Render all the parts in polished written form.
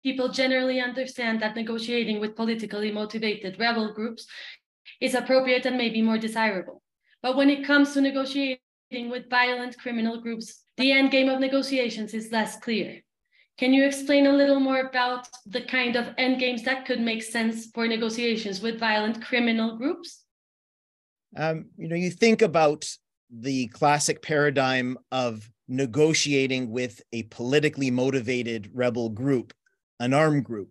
people generally understand that negotiating with politically motivated rebel groups is appropriate and maybe more desirable. But when it comes to negotiating with violent criminal groups, the end game of negotiations is less clear. Can you explain a little more about the kind of end games that could make sense for negotiations with violent criminal groups? You think about the classic paradigm of negotiating with a politically motivated rebel group, an armed group.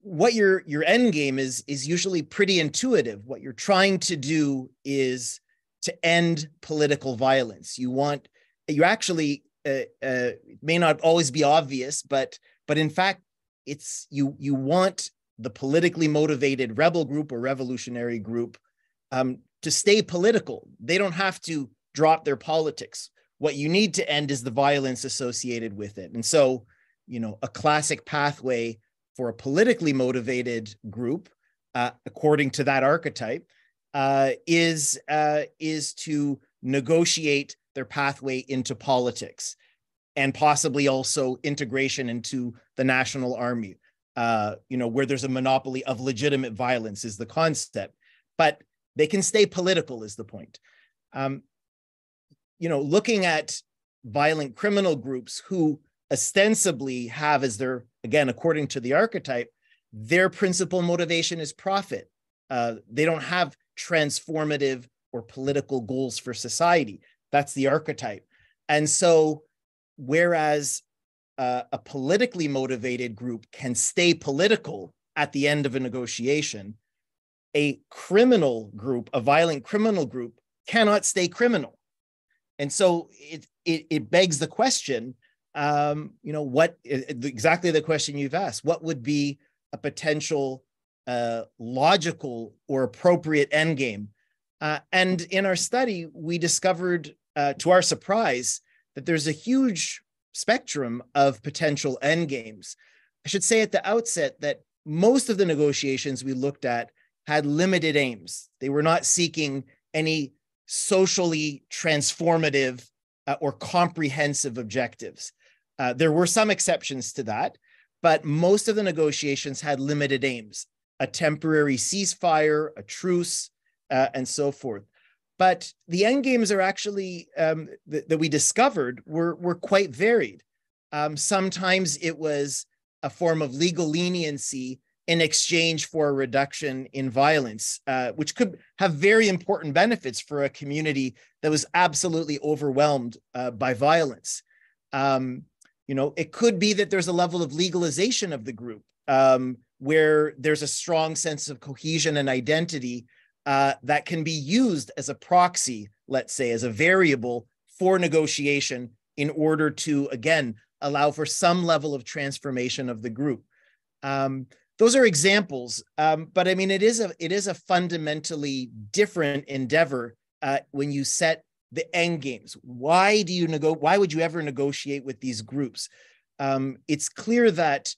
What your end game is usually pretty intuitive. What you're trying to do is to end political violence. You actually, it may not always be obvious, but in fact, you want the politically motivated rebel group or revolutionary group to stay political. They don't have to drop their politics. What you need to end is the violence associated with it. And so, a classic pathway for a politically motivated group, according to that archetype, is to negotiate their pathway into politics, and possibly also integration into the national army, where there's a monopoly of legitimate violence is the concept. But they can stay political is the point. Looking at violent criminal groups who ostensibly have as their, again, according to the archetype, their principal motivation is profit. They don't have transformative or political goals for society. That's the archetype. And so, whereas a politically motivated group can stay political at the end of a negotiation, a criminal group, a violent criminal group, cannot stay criminal. And so it begs the question, exactly the question you've asked, what would be a potential logical or appropriate endgame? And in our study, we discovered, to our surprise, that there's a huge spectrum of potential endgames. I should say at the outset that most of the negotiations we looked at had limited aims. They were not seeking any socially transformative or comprehensive objectives. There were some exceptions to that, but most of the negotiations had limited aims, a temporary ceasefire, a truce, and so forth. But the end games are actually, that we discovered, were quite varied. Sometimes it was a form of legal leniency in exchange for a reduction in violence, which could have very important benefits for a community that was absolutely overwhelmed by violence. It could be that there's a level of legalization of the group, where there's a strong sense of cohesion and identity that can be used as a proxy, let's say, as a variable for negotiation in order to, again, allow for some level of transformation of the group. Those are examples, but I mean, it is a fundamentally different endeavor when you set the end games. Why would you ever negotiate with these groups? It's clear that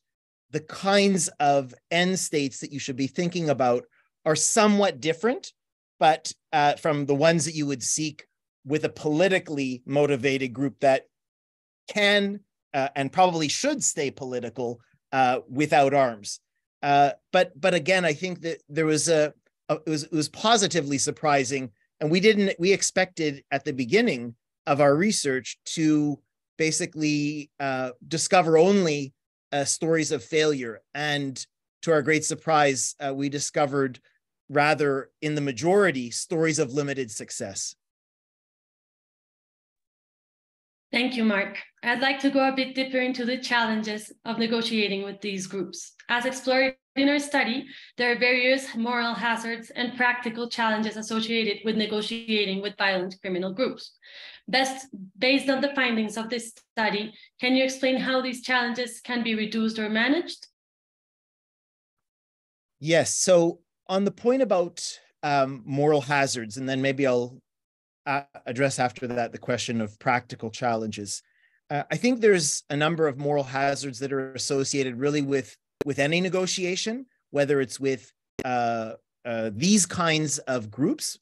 the kinds of end states that you should be thinking about are somewhat different, but from the ones that you would seek with a politically motivated group that can and probably should stay political without arms. But again, I think that there was it was positively surprising, and we expected at the beginning of our research to basically discover only stories of failure, and to our great surprise, we discovered rather in the majority stories of limited success. Thank you, Mark. I'd like to go a bit deeper into the challenges of negotiating with these groups. As explored in our study, there are various moral hazards and practical challenges associated with negotiating with violent criminal groups. Based on the findings of this study, can you explain how these challenges can be reduced or managed? Yes. So on the point about moral hazards, and then maybe I'll address after that the question of practical challenges. I think there's a number of moral hazards that are associated really with any negotiation, whether it's with these kinds of groups,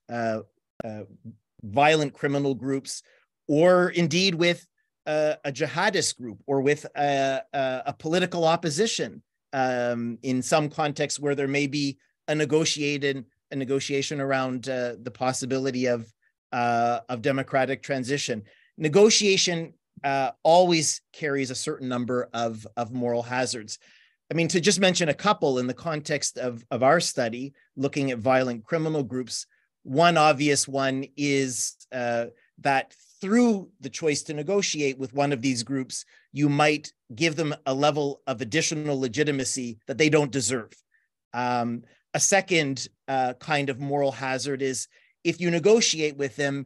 violent criminal groups, or indeed with a jihadist group or with a political opposition in some contexts where there may be a negotiation around the possibility of democratic transition. Negotiation always carries a certain number of moral hazards. I mean, to just mention a couple in the context of our study, looking at violent criminal groups, one obvious one is that through the choice to negotiate with one of these groups, you might give them a level of additional legitimacy that they don't deserve. A second kind of moral hazard is if you negotiate with them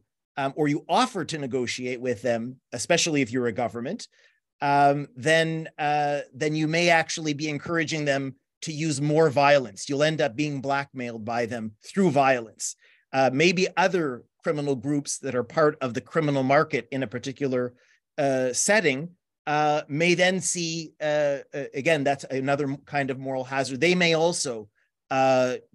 or you offer to negotiate with them, especially if you're a government, then you may actually be encouraging them to use more violence. You'll end up being blackmailed by them through violence. Maybe other criminal groups that are part of the criminal market in a particular setting may then see, again, that's another kind of moral hazard. They may also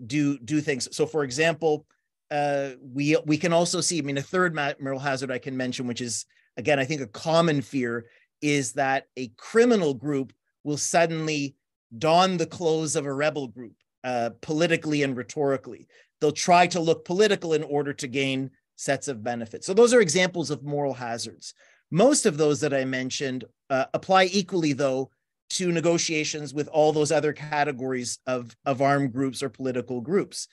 do things. So for example, we can also see, I mean, a third moral hazard I can mention, which is, again, I think a common fear, is that a criminal group will suddenly don the clothes of a rebel group, politically and rhetorically. They'll try to look political in order to gain sets of benefits. So those are examples of moral hazards. Most of those that I mentioned apply equally, though, to negotiations with all those other categories of armed groups or political groups.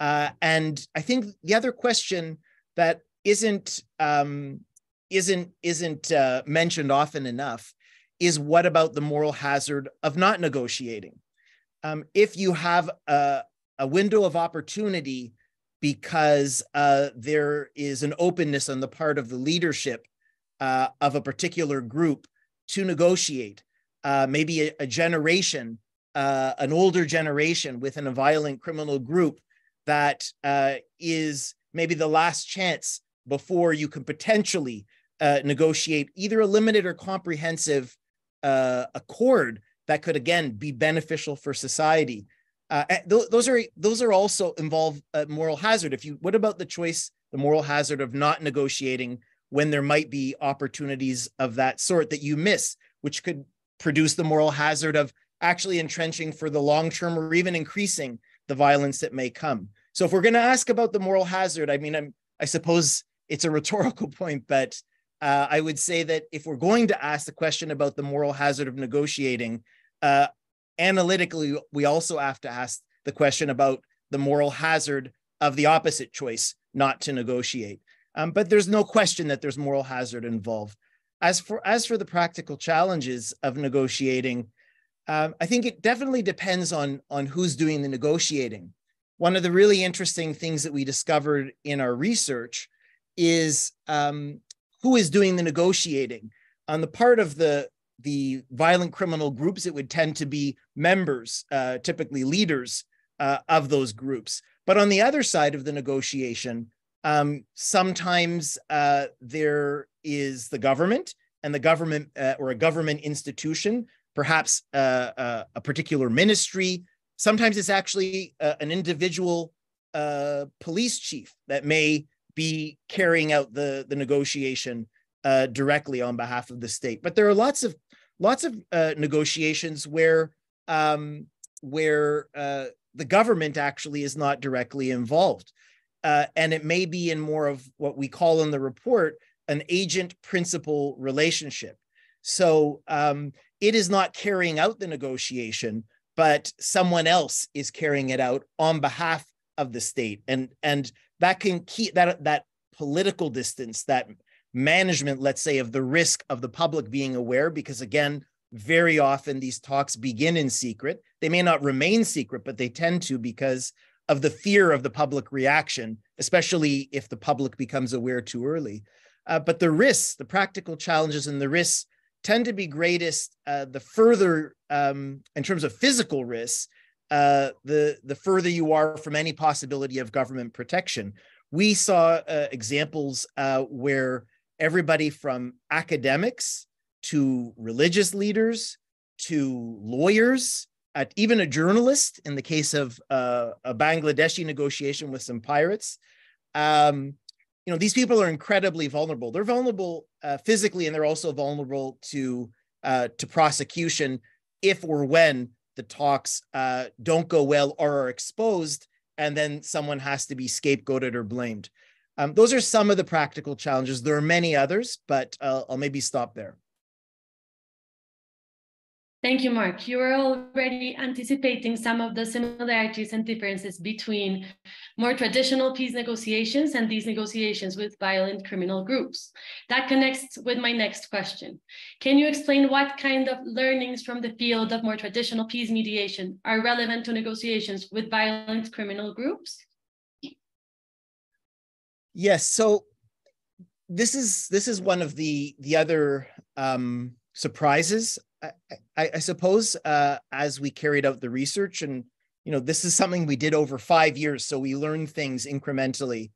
And I think the other question that isn't mentioned often enough is, what about the moral hazard of not negotiating? If you have a window of opportunity because there is an openness on the part of the leadership of a particular group to negotiate, maybe a generation, an older generation within a violent criminal group that is maybe the last chance before you can potentially negotiate either a limited or comprehensive accord that could, again, be beneficial for society. Those are also involve moral hazard. What about the moral hazard of not negotiating when there might be opportunities of that sort that you miss, which could produce the moral hazard of actually entrenching for the long term or even increasing the violence that may come. So if we're going to ask about the moral hazard, I mean, I suppose it's a rhetorical point, but I would say that if we're going to ask the question about the moral hazard of negotiating, analytically, we also have to ask the question about the moral hazard of the opposite choice, not to negotiate. But there's no question that there's moral hazard involved. As for the practical challenges of negotiating, I think it definitely depends on who's doing the negotiating. One of the really interesting things that we discovered in our research is who is doing the negotiating. On the part of the violent criminal groups, it would tend to be members, typically leaders of those groups. But on the other side of the negotiation, sometimes there is the government, and the government or a government institution, perhaps a particular ministry. Sometimes it's actually an individual police chief that may be carrying out the negotiation directly on behalf of the state. But there are lots of negotiations where the government actually is not directly involved. And it may be in more of what we call in the report an agent-principal relationship. So it is not carrying out the negotiation, but someone else is carrying it out on behalf of the state. And that can keep that political distance, that management, let's say, of the risk of the public being aware, because again, very often these talks begin in secret. They may not remain secret, but they tend to because of the fear of the public reaction, especially if the public becomes aware too early. But the risks, the practical challenges and the risks tend to be greatest the further, in terms of physical risks, the further you are from any possibility of government protection. We saw examples where everybody from academics to religious leaders to lawyers, even a journalist, in the case of a Bangladeshi negotiation with some pirates, these people are incredibly vulnerable. They're vulnerable physically, and they're also vulnerable to prosecution if or when the talks don't go well or are exposed, and then someone has to be scapegoated or blamed. Those are some of the practical challenges. There are many others, but I'll maybe stop there. Thank you, Mark. You are already anticipating some of the similarities and differences between more traditional peace negotiations and these negotiations with violent criminal groups. That connects with my next question. Can you explain what kind of learnings from the field of more traditional peace mediation are relevant to negotiations with violent criminal groups? Yes, so this is one of the other surprises, I suppose, as we carried out the research. And this is something we did over 5 years, so we learned things incrementally.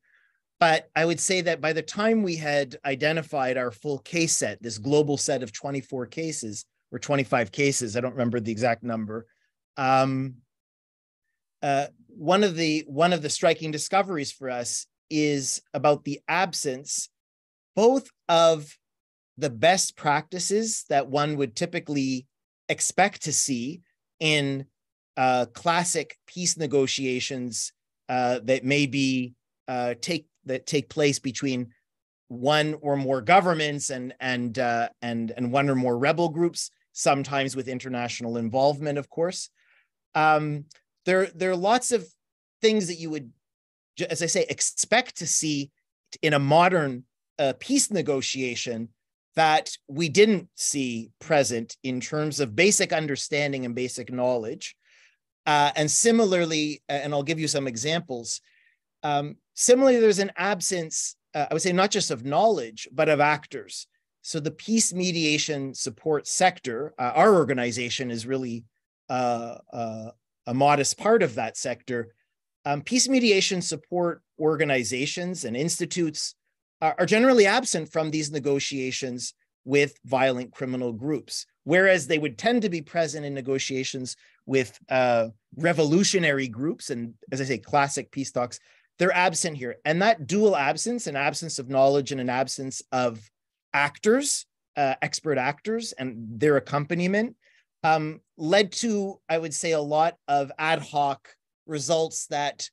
But I would say that by the time we had identified our full case set, this global set of 24 cases or 25 cases, I don't remember the exact number, one of the striking discoveries for us is about the absence both of the best practices that one would typically expect to see in classic peace negotiations that maybe take place between one or more governments and one or more rebel groups, sometimes with international involvement, of course. There are lots of things that you would, as I say, expect to see in a modern peace negotiation that we didn't see present in terms of basic understanding and basic knowledge. And similarly, and I'll give you some examples, similarly, there's an absence, I would say, not just of knowledge, but of actors. So the peace mediation support sector, our organization is really a modest part of that sector. Peace mediation support organizations and institutes are generally absent from these negotiations with violent criminal groups, whereas they would tend to be present in negotiations with revolutionary groups and, as I say, classic peace talks. They're absent here. And that dual absence, an absence of knowledge and an absence of actors, expert actors and their accompaniment, led to, I would say, a lot of ad hoc results that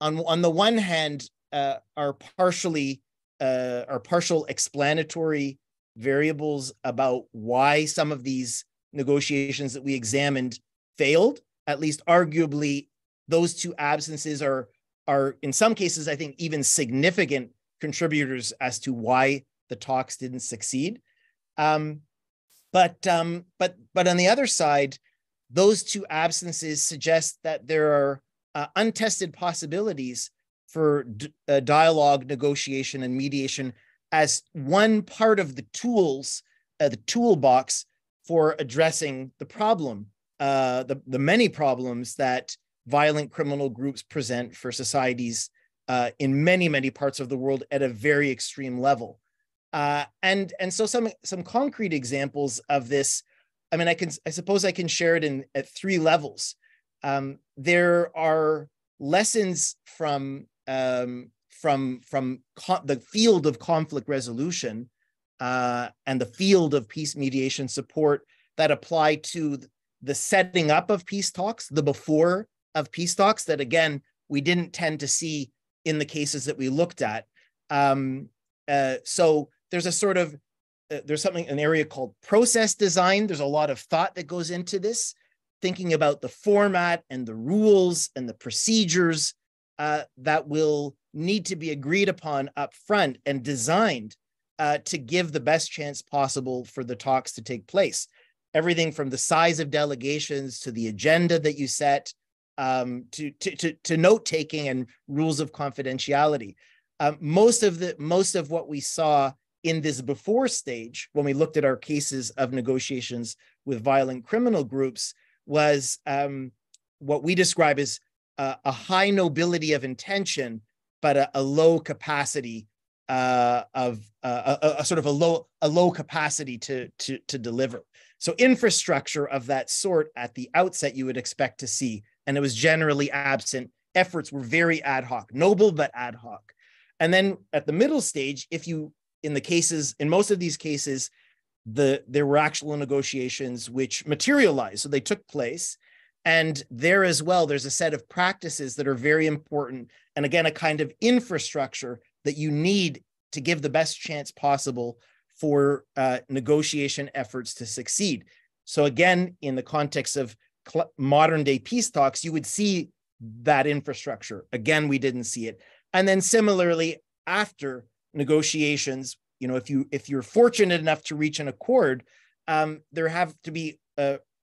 on the one hand are partial explanatory variables about why some of these negotiations that we examined failed. At least arguably, those two absences are in some cases, I think, even significant contributors as to why the talks didn't succeed. But on the other side, those two absences suggest that there are untested possibilities for dialogue, negotiation, and mediation as one part of the tools, the toolbox for addressing the problem, the many problems that violent criminal groups present for societies in many, many parts of the world at a very extreme level. And so some concrete examples of this, I mean, I suppose I can share it at 3 levels. There are lessons from the field of conflict resolution and the field of peace mediation support that apply to the setting up of peace talks, the before of peace talks, that again, we didn't tend to see in the cases that we looked at. So there's a sort of, an area called process design. There's a lot of thought that goes into this, thinking about the format and the rules and the procedures that will need to be agreed upon up front and designed to give the best chance possible for the talks to take place. Everything from the size of delegations to the agenda that you set, to note-taking and rules of confidentiality. Most of what we saw in this before stage, when we looked at our cases of negotiations with violent criminal groups, was what we describe as a high nobility of intention, but a low capacity a low capacity to deliver. So infrastructure of that sort at the outset you would expect to see, and it was generally absent. Efforts were very ad hoc, noble but ad hoc. And then at the middle stage, in most of these cases, there were actual negotiations which materialized. So they took place. And there as well, there's a set of practices that are very important. And again, a kind of infrastructure that you need to give the best chance possible for negotiation efforts to succeed. So again, in the context of modern day peace talks, you would see that infrastructure. Again, we didn't see it. And then similarly, after negotiations, if you're fortunate enough to reach an accord, there have to be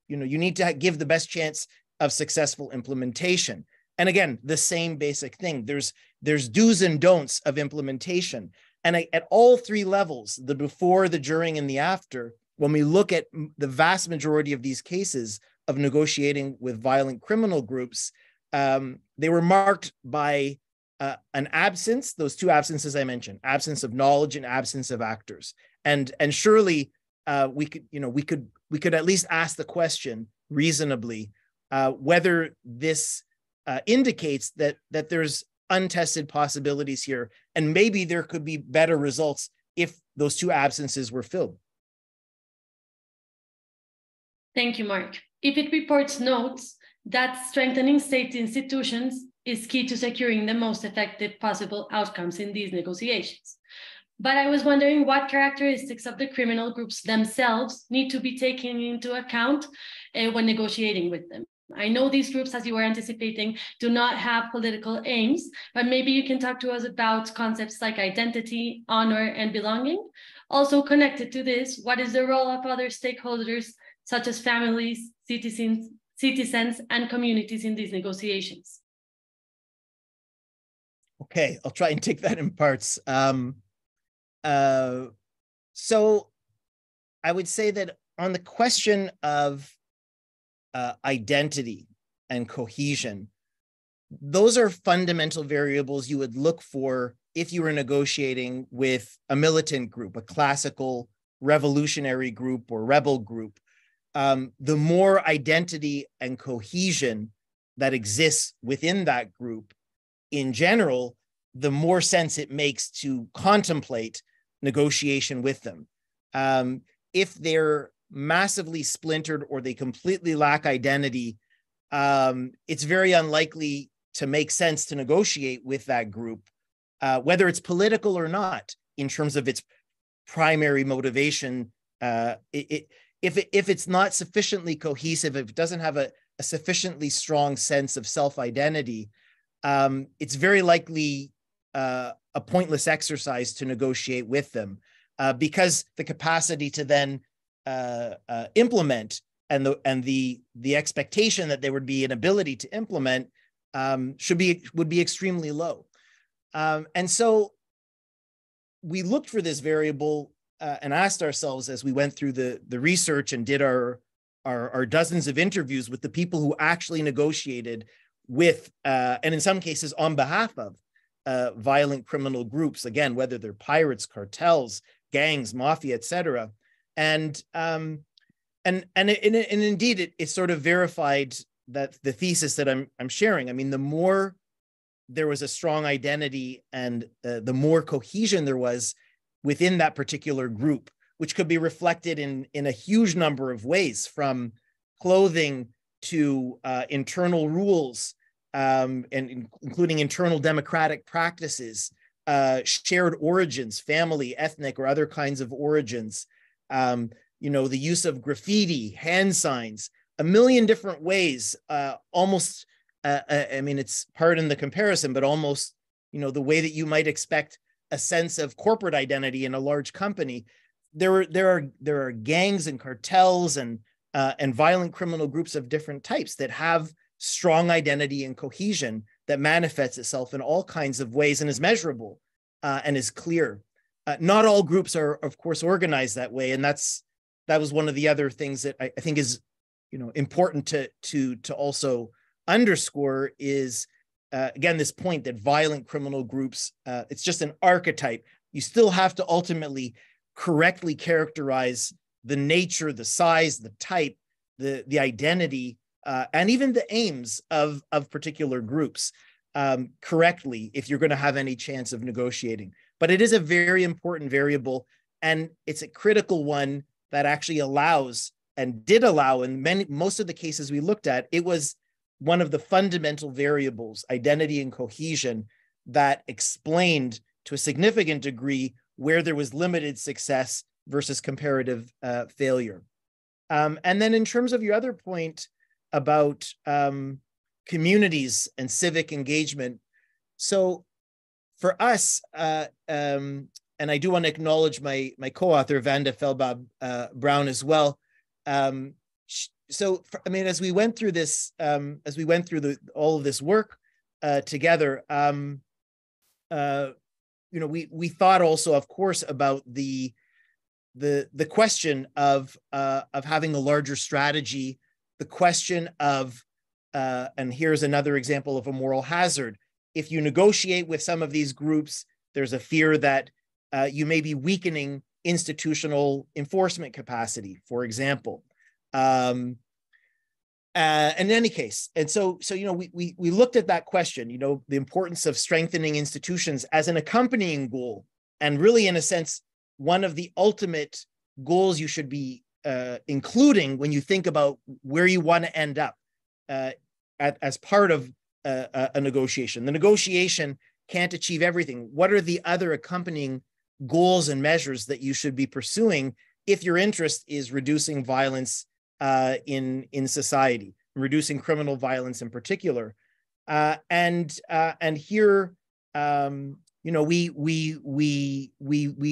you need to give the best chance of successful implementation. And again, the same basic thing. There's do's and don'ts of implementation. And at all three levels, the before, the during, and the after, when we look at the vast majority of these cases of negotiating with violent criminal groups, they were marked by an absence, those two absences I mentioned, absence of knowledge and absence of actors. And surely we could at least ask the question reasonably whether this indicates that there's untested possibilities here, and maybe there could be better results if those two absences were filled. Thank you, Mark. IFIT reports notes that strengthening state institutions is key to securing the most effective possible outcomes in these negotiations. But I was wondering what characteristics of the criminal groups themselves need to be taken into account when negotiating with them. I know these groups, as you were anticipating, do not have political aims, but maybe you can talk to us about concepts like identity, honor, and belonging. Also connected to this, what is the role of other stakeholders, such as families, citizens, and communities in these negotiations? Okay, I'll try and take that in parts. So I would say that on the question of identity and cohesion, those are fundamental variables you would look for if you were negotiating with a militant group, a classical revolutionary group or rebel group. The more identity and cohesion that exists within that group in general, the more sense it makes to contemplate negotiation with them. If they're massively splintered or they completely lack identity, it's very unlikely to make sense to negotiate with that group, whether it's political or not, in terms of its primary motivation. If it's not sufficiently cohesive, if it doesn't have a sufficiently strong sense of self-identity, it's very likely a pointless exercise to negotiate with them, because the capacity to then implement and the expectation that there would be an ability to implement would be extremely low. And so we looked for this variable and asked ourselves, as we went through the research and did our dozens of interviews with the people who actually negotiated with, and in some cases on behalf of, violent criminal groups, again, whether they're pirates, cartels, gangs, mafia, etc. And indeed, it sort of verified that the thesis that I'm sharing. I mean, the more there was a strong identity and the more cohesion there was within that particular group, which could be reflected in a huge number of ways, from clothing to internal rules, and including internal democratic practices, shared origins, family, ethnic, or other kinds of origins, the use of graffiti, hand signs, a million different ways, almost, it's, pardon the comparison, but almost, the way that you might expect a sense of corporate identity in a large company. There are gangs and cartels and violent criminal groups of different types that have strong identity and cohesion that manifests itself in all kinds of ways and is measurable and is clear. Not all groups are, of course, organized that way, and that was one of the other things that I think is, important to also underscore is, again, this point that violent criminal groups, it's just an archetype. You still have to ultimately correctly characterize the nature, the size, the type, the identity, and even the aims of particular groups. correctly if you're going to have any chance of negotiating. But it is a very important variable, and it's a critical one that actually allows and did allow in most of the cases we looked at. It was one of the fundamental variables, identity and cohesion, that explained to a significant degree where there was limited success versus comparative failure. And then in terms of your other point about communities and civic engagement, so for us, and I do want to acknowledge my co-author, Vanda Felbab Brown as well. So, I mean, as we went through this, all of this work together, we thought also, of course, about the question of having a larger strategy, the question of, and here's another example of a moral hazard. If you negotiate with some of these groups, there's a fear that you may be weakening institutional enforcement capacity, for example. In any case, and so we looked at that question, the importance of strengthening institutions as an accompanying goal, and really, in a sense, one of the ultimate goals you should be including when you think about where you want to end up as part of a negotiation. The negotiation can't achieve everything. What are the other accompanying goals and measures that you should be pursuing if your interest is reducing violence in society, reducing criminal violence in particular? And here, we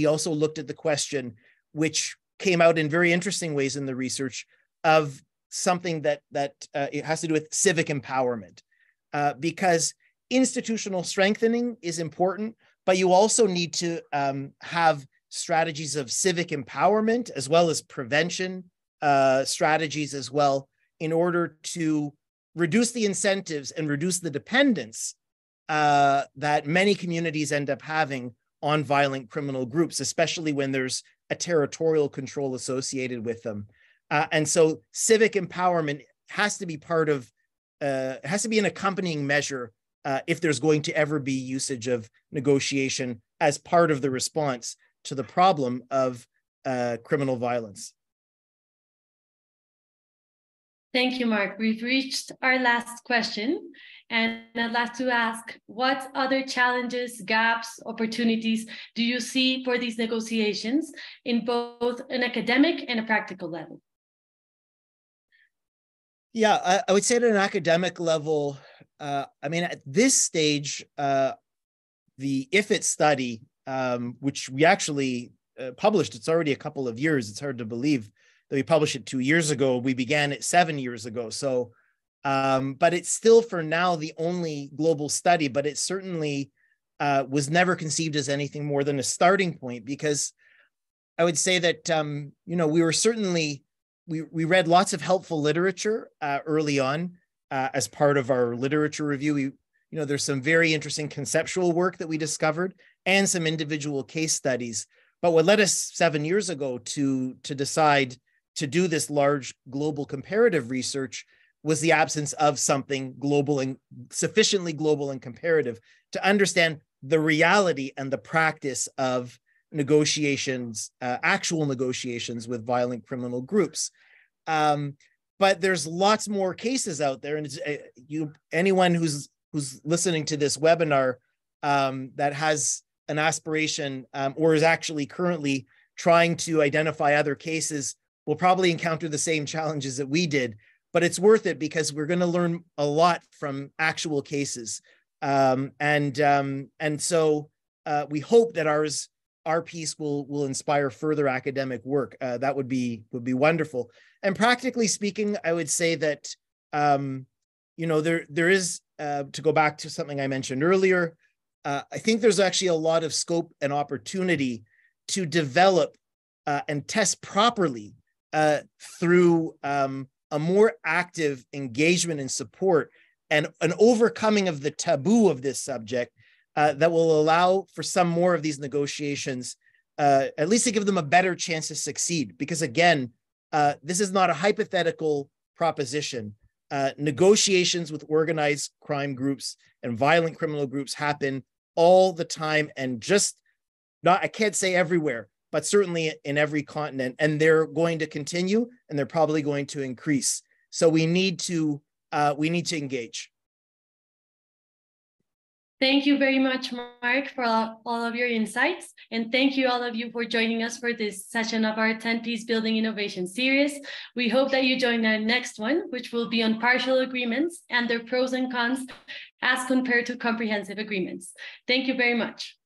also looked at the question, which came out in very interesting ways in the research, of something that it has to do with civic empowerment, because institutional strengthening is important, but you also need to have strategies of civic empowerment as well as prevention strategies as well, in order to reduce the incentives and reduce the dependence that many communities end up having on violent criminal groups, especially when there's a territorial control associated with them. And so civic empowerment has to be part of, has to be an accompanying measure if there's going to ever be usage of negotiation as part of the response to the problem of criminal violence. Thank you, Mark. We've reached our last question, and I'd like to ask, what other challenges, gaps, opportunities do you see for these negotiations in both an academic and a practical level? Yeah, I would say at an academic level, I mean, at this stage, the IFIT study, which we actually published, it's already a couple of years, it's hard to believe that we published it 2 years ago. We began it 7 years ago. So, but it's still for now the only global study, but it certainly was never conceived as anything more than a starting point, because I would say that, we were certainly, we read lots of helpful literature early on as part of our literature review. There's some very interesting conceptual work that we discovered and some individual case studies. But what led us 7 years ago to decide to do this large global comparative research was the absence of something global and sufficiently global and comparative to understand the reality and the practice of negotiations, actual negotiations with violent criminal groups. But there's lots more cases out there, and anyone who's listening to this webinar that has an aspiration or is actually currently trying to identify other cases will probably encounter the same challenges that we did, but it's worth it because we're going to learn a lot from actual cases. And so we hope that our piece will inspire further academic work. That would be wonderful. And practically speaking, I would say that, there is, to go back to something I mentioned earlier, I think there's actually a lot of scope and opportunity to develop and test properly through a more active engagement and support and an overcoming of the taboo of this subject that will allow for some more of these negotiations, at least to give them a better chance to succeed. Because again, this is not a hypothetical proposition. negotiations with organized crime groups and violent criminal groups happen all the time, and just not, I can't say everywhere, but certainly in every continent, and they're going to continue, and they're probably going to increase. So we need to engage. Thank you very much, Mark, for all of your insights. And thank you all of you for joining us for this session of our 10 Peacebuilding Innovation series. We hope that you join our next one, which will be on partial agreements and their pros and cons as compared to comprehensive agreements. Thank you very much.